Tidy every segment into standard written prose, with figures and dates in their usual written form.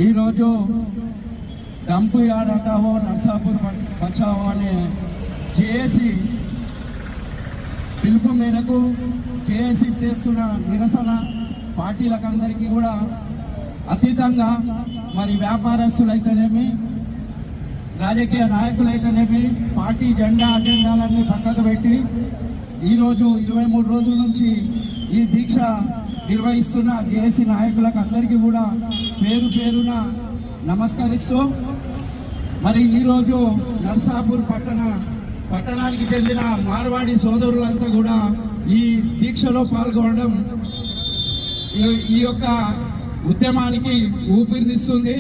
ఈరోజు dump yard అంటావో Narsapur Bachao అనే JAC పిలుపు మేరకు జేఏసీ చేస్తున్న నిరసన పార్టీలకందరికీ కూడా అతీతంగా మరి వ్యాపారస్తులైతేనేమి రాజకీయ నాయకులైతేనేమి పార్టీ అజెండాలన్నీ పక్కకు పెట్టి ఈరోజు 23 రోజుల నుంచి ఈ దీక్ష నిర్వహిస్తున్న జేఏసీ నాయకులకు అందరికీ కూడా పేరు పేరున నమస్కరిస్తూ మరి ఈరోజు నర్సాపూర్ పట్టణానికి చెందిన మార్వాడి సోదరులంతా కూడా ఈ దీక్షలో పాల్గొనడం ఈ యొక్క ఉద్యమానికి ఊపిరినిస్తుంది.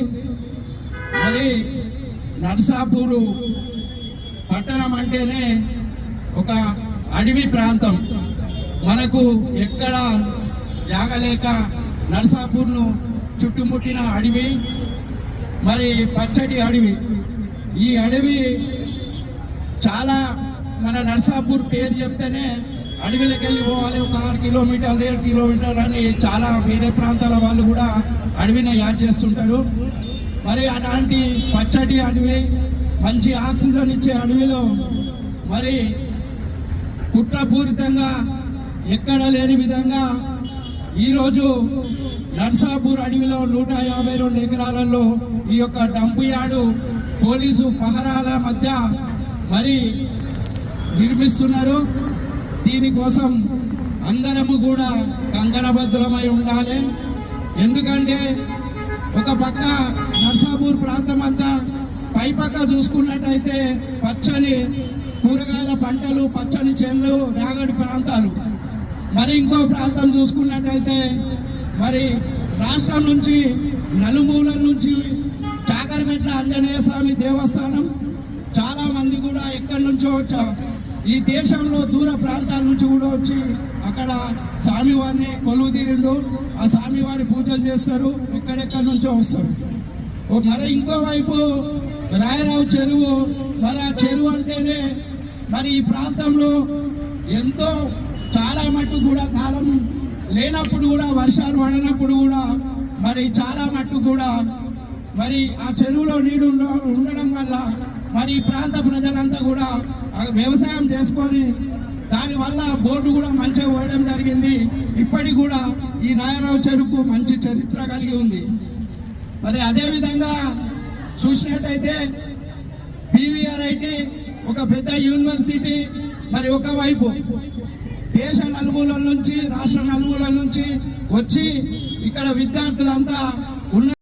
మరి నర్సాపూరు పట్టణం అంటేనే ఒక అడవి ప్రాంతం. మనకు ఎక్కడ జాగలేక నర్సాపూర్ను చుట్టుముట్టిన అడవి, మరి పచ్చటి అడవి. ఈ అడవి చాలా మన నర్సాపూర్ పేరు చెప్తేనే అడవిలోకి వెళ్ళి పోవాలి, ఒక 6 కిలోమీటర్లు 7 కిలోమీటర్లు అని చాలా వేరే ప్రాంతాల వాళ్ళు కూడా అడవిని యాడ్ చేస్తుంటారు. మరి అలాంటి పచ్చటి అడవి, మంచి ఆక్సిజన్ ఇచ్చే అడవిలో మరి కుట్రపూరితంగా ఎక్కడ లేని విధంగా ఈరోజు నర్సాపూర్ అడవిలో 152 ఎకరాలలో ఈ యొక్క డంపు యార్డు పోలీసు పహరాల మధ్య మరి నిర్మిస్తున్నారు. దీనికోసం అందరము కూడా కంకణబద్ధులమై ఉండాలి. ఎందుకంటే ఒక పక్క నర్సాపూర్ ప్రాంతం అంతా పైపక్క చూసుకున్నట్టయితే పచ్చని కూరగాయల పంటలు, పచ్చని చేనులు, రాగడి ప్రాంతాలు. మరి ఇంకో ప్రాంతం చూసుకున్నట్టయితే మరి రాష్ట్రం నుంచి నలుమూలల నుంచి చాకరిమెట్ల ఆంజనేయ స్వామి దేవస్థానం, చాలా మంది కూడా ఎక్కడి నుంచో ఈ దేశంలో దూర ప్రాంతాల నుంచి కూడా వచ్చి అక్కడ స్వామివారిని కొలువుదీరిండు. ఆ స్వామివారి పూజలు చేస్తారు, ఎక్కడెక్కడి నుంచో వస్తారు. మరి ఇంకోవైపు రాయరావు చెరువు. మరి ఆ చెరువు అంటేనే మరి ఈ ప్రాంతంలో ఎంతో చాలా మట్టు కూడా కాలం లేనప్పుడు కూడా, వర్షాలు పడినప్పుడు కూడా మరి చాలా మట్టు కూడా మరి ఆ చెరువులో నీడు ఉండడం వల్ల మరి ఈ ప్రాంత ప్రజలంతా కూడా వ్యవసాయం చేసుకొని దానివల్ల బోర్డు కూడా మంచిగా పోయడం జరిగింది. ఇప్పటికి కూడా ఈ రాయరావు చెరువుకు మంచి చరిత్ర కలిగి ఉంది. మరి అదేవిధంగా చూసినట్టయితే PVRIT ఒక పెద్ద యూనివర్సిటీ. మరి ఒకవైపు దేశ నలుమూలల నుంచి, రాష్ట్ర నలుమూలల నుంచి వచ్చి ఇక్కడ విద్యార్థులంతా ఉన్న